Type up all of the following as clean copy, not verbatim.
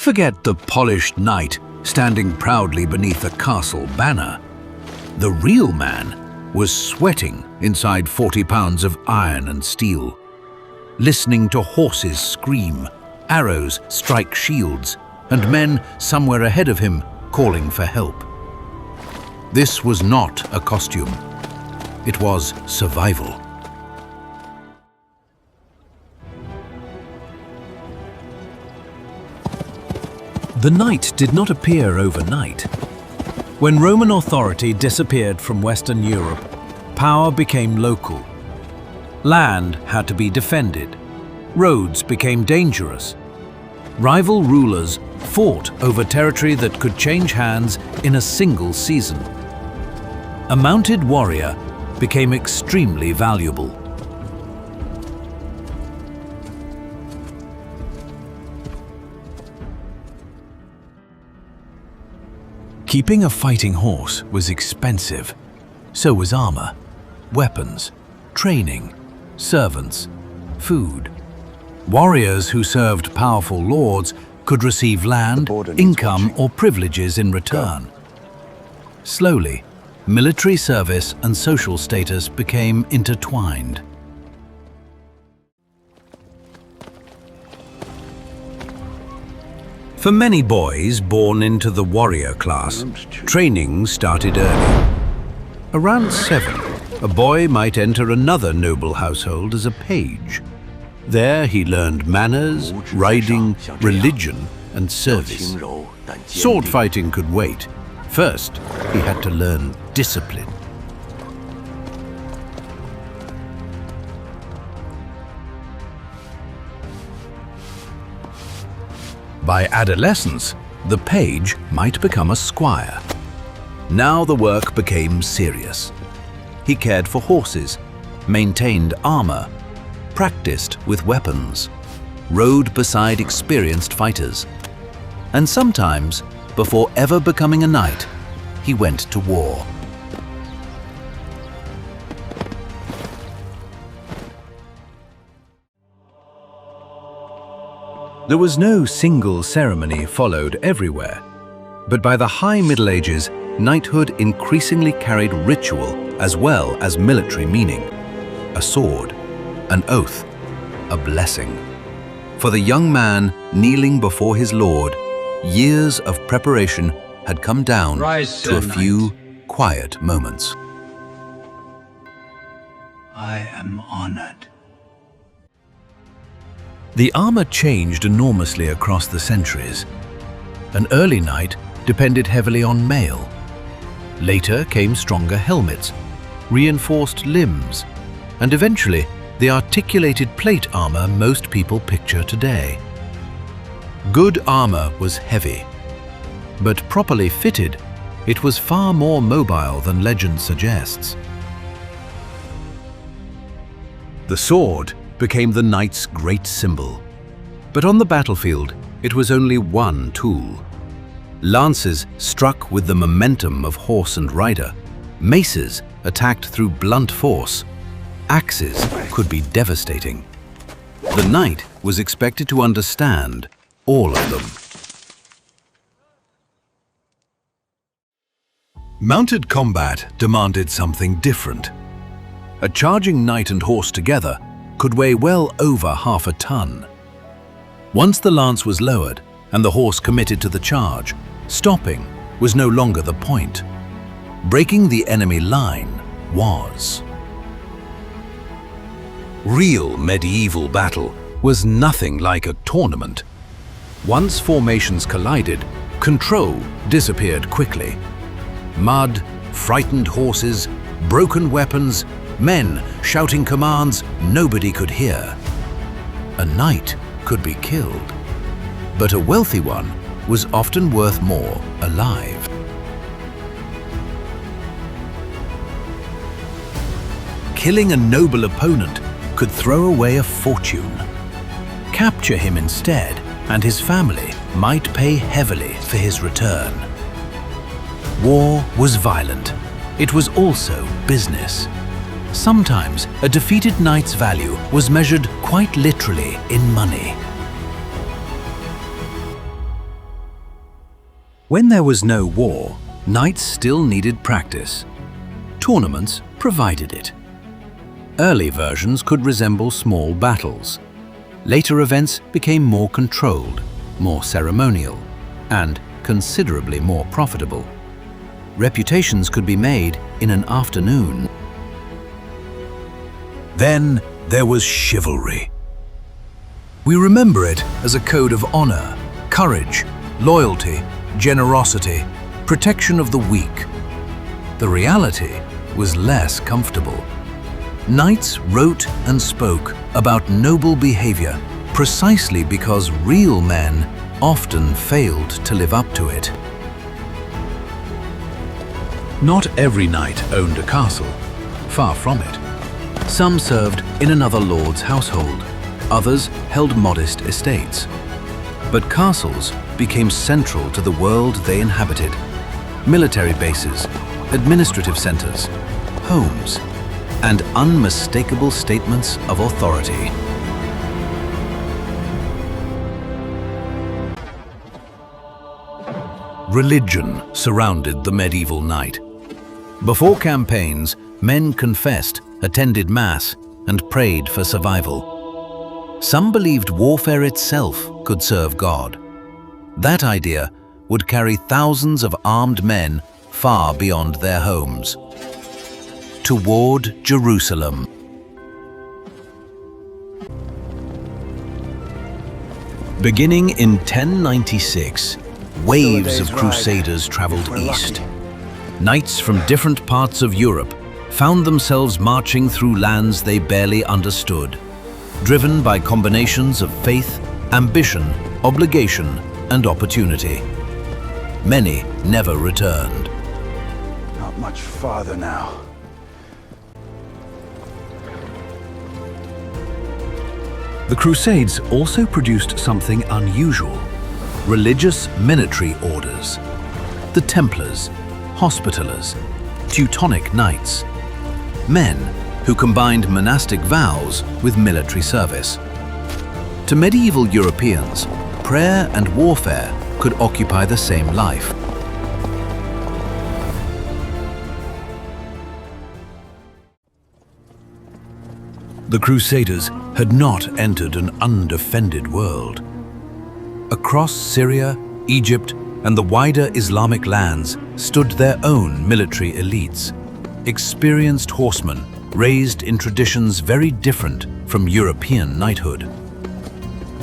Forget the polished knight standing proudly beneath a castle banner. The real man was sweating inside 40 pounds of iron and steel, listening to horses scream, arrows strike shields, and men somewhere ahead of him calling for help. This was not a costume. It was survival. The knight did not appear overnight. When Roman authority disappeared from Western Europe, power became local. Land had to be defended. Roads became dangerous. Rival rulers fought over territory that could change hands in a single season. A mounted warrior became extremely valuable. Keeping a fighting horse was expensive. So was armor, weapons, training, servants, food. Warriors who served powerful lords could receive land, income, or privileges in return. Slowly, military service and social status became intertwined. For many boys born into the warrior class, training started early. Around 7, a boy might enter another noble household as a page. There he learned manners, riding, religion, and service. Sword fighting could wait. First, he had to learn discipline. By adolescence, the page might become a squire. Now the work became serious. He cared for horses, maintained armor, practiced with weapons, rode beside experienced fighters. And sometimes, before ever becoming a knight, he went to war. There was no single ceremony followed everywhere, but by the High Middle Ages, knighthood increasingly carried ritual as well as military meaning. A sword, an oath, a blessing. For the young man kneeling before his lord, years of preparation had come down to a few quiet moments. I am honored. The armor changed enormously across the centuries. An early knight depended heavily on mail. Later came stronger helmets, reinforced limbs, and eventually the articulated plate armor most people picture today. Good armor was heavy, but properly fitted, it was far more mobile than legend suggests. The sword became the knight's great symbol. But on the battlefield, it was only one tool. Lances struck with the momentum of horse and rider. Maces attacked through blunt force. Axes could be devastating. The knight was expected to understand all of them. Mounted combat demanded something different. A charging knight and horse together could weigh well over half a ton. Once the lance was lowered and the horse committed to the charge, stopping was no longer the point. Breaking the enemy line was. Real medieval battle was nothing like a tournament. Once formations collided, control disappeared quickly. Mud, frightened horses, broken weapons, men shouting commands nobody could hear. A knight could be killed, but a wealthy one was often worth more alive. Killing a noble opponent could throw away a fortune. Capture him instead, and his family might pay heavily for his return. War was violent. It was also business. Sometimes a defeated knight's value was measured quite literally in money. When there was no war, knights still needed practice. Tournaments provided it. Early versions could resemble small battles. Later events became more controlled, more ceremonial, and considerably more profitable. Reputations could be made in an afternoon. Then there was chivalry. We remember it as a code of honor, courage, loyalty, generosity, protection of the weak. The reality was less comfortable. Knights wrote and spoke about noble behavior precisely because real men often failed to live up to it. Not every knight owned a castle, far from it. Some served in another lord's household, others held modest estates. But castles became central to the world they inhabited. Military bases, administrative centers, homes, and unmistakable statements of authority. Religion surrounded the medieval knight. Before campaigns, men confessed, attended mass, and prayed for survival. Some believed warfare itself could serve God. That idea would carry thousands of armed men far beyond their homes. Toward Jerusalem. Beginning in 1096, waves of crusaders traveled east. Knights from different parts of Europe found themselves marching through lands they barely understood, driven by combinations of faith, ambition, obligation, and opportunity. Many never returned. Not much farther now. The Crusades also produced something unusual: religious military orders. The Templars, Hospitallers, Teutonic Knights. Men who combined monastic vows with military service. To medieval Europeans, prayer and warfare could occupy the same life. The Crusaders had not entered an undefended world. Across Syria, Egypt, and the wider Islamic lands stood their own military elites, experienced horsemen raised in traditions very different from European knighthood.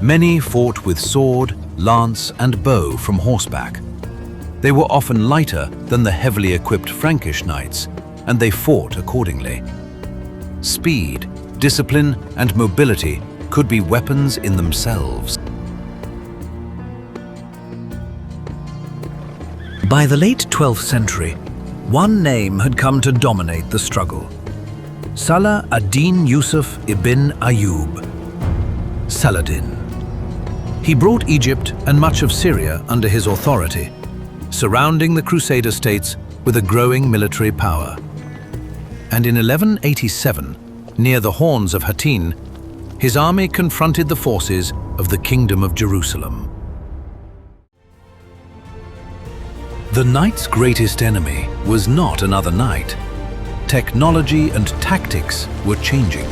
Many fought with sword, lance, and bow from horseback. They were often lighter than the heavily equipped Frankish knights, and they fought accordingly. Speed, discipline, and mobility could be weapons in themselves. By the late 12th century, one name had come to dominate the struggle: Saladin Yusuf ibn Ayyub, Saladin. He brought Egypt and much of Syria under his authority, surrounding the Crusader states with a growing military power. And in 1187, near the horns of Hattin, his army confronted the forces of the Kingdom of Jerusalem. The knight's greatest enemy was not another knight. Technology and tactics were changing.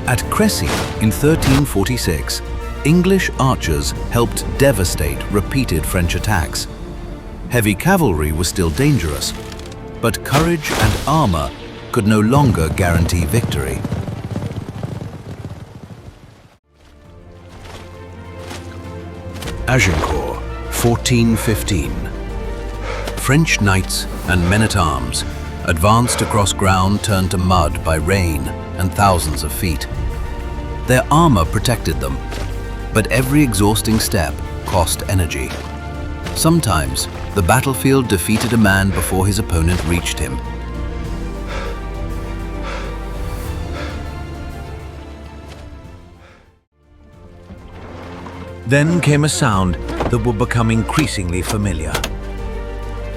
At Cressy in 1346, English archers helped devastate repeated French attacks. Heavy cavalry was still dangerous, but courage and armor could no longer guarantee victory. Agincourt, 1415. French knights and men-at-arms advanced across ground turned to mud by rain and thousands of feet. Their armor protected them, but every exhausting step cost energy. Sometimes, the battlefield defeated a man before his opponent reached him. Then came a sound that would become increasingly familiar: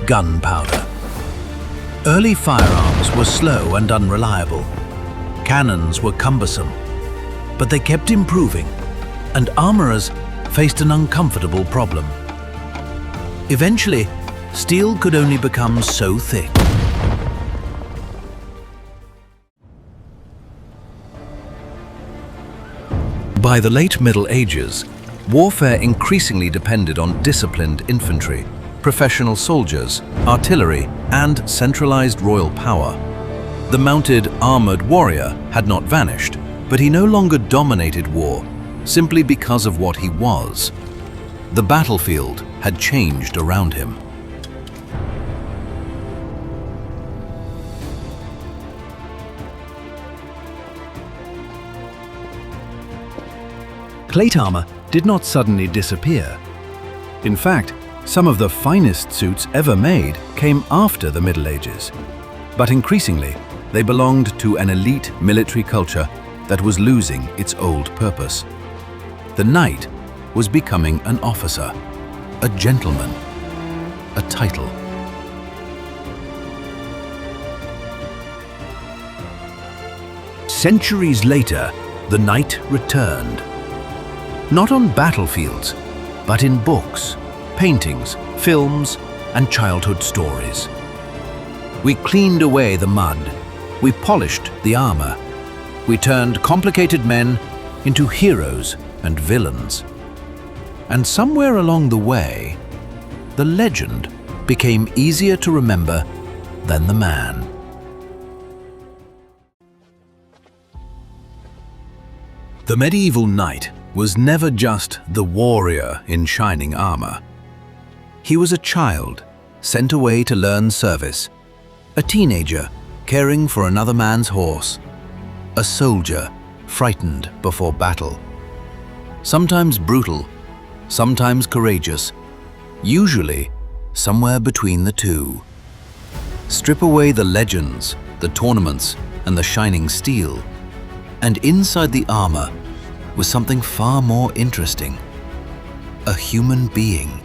gunpowder. Early firearms were slow and unreliable. Cannons were cumbersome, but they kept improving, and armorers faced an uncomfortable problem. Eventually, steel could only become so thick. By the late Middle Ages, warfare increasingly depended on disciplined infantry, professional soldiers, artillery, and centralized royal power. The mounted armored warrior had not vanished, but he no longer dominated war simply because of what he was. The battlefield had changed around him. Plate armor did not suddenly disappear. In fact, some of the finest suits ever made came after the Middle Ages. But increasingly, they belonged to an elite military culture that was losing its old purpose. The knight was becoming an officer, a gentleman, a title. Centuries later, the knight returned. Not on battlefields, but in books, paintings, films, and childhood stories. We cleaned away the mud. We polished the armor. We turned complicated men into heroes and villains. And somewhere along the way, the legend became easier to remember than the man. The medieval knight was never just the warrior in shining armor. He was a child sent away to learn service, a teenager caring for another man's horse, a soldier frightened before battle. Sometimes brutal, sometimes courageous, usually somewhere between the two. Strip away the legends, the tournaments, and the shining steel, and inside the armor was something far more interesting: a human being.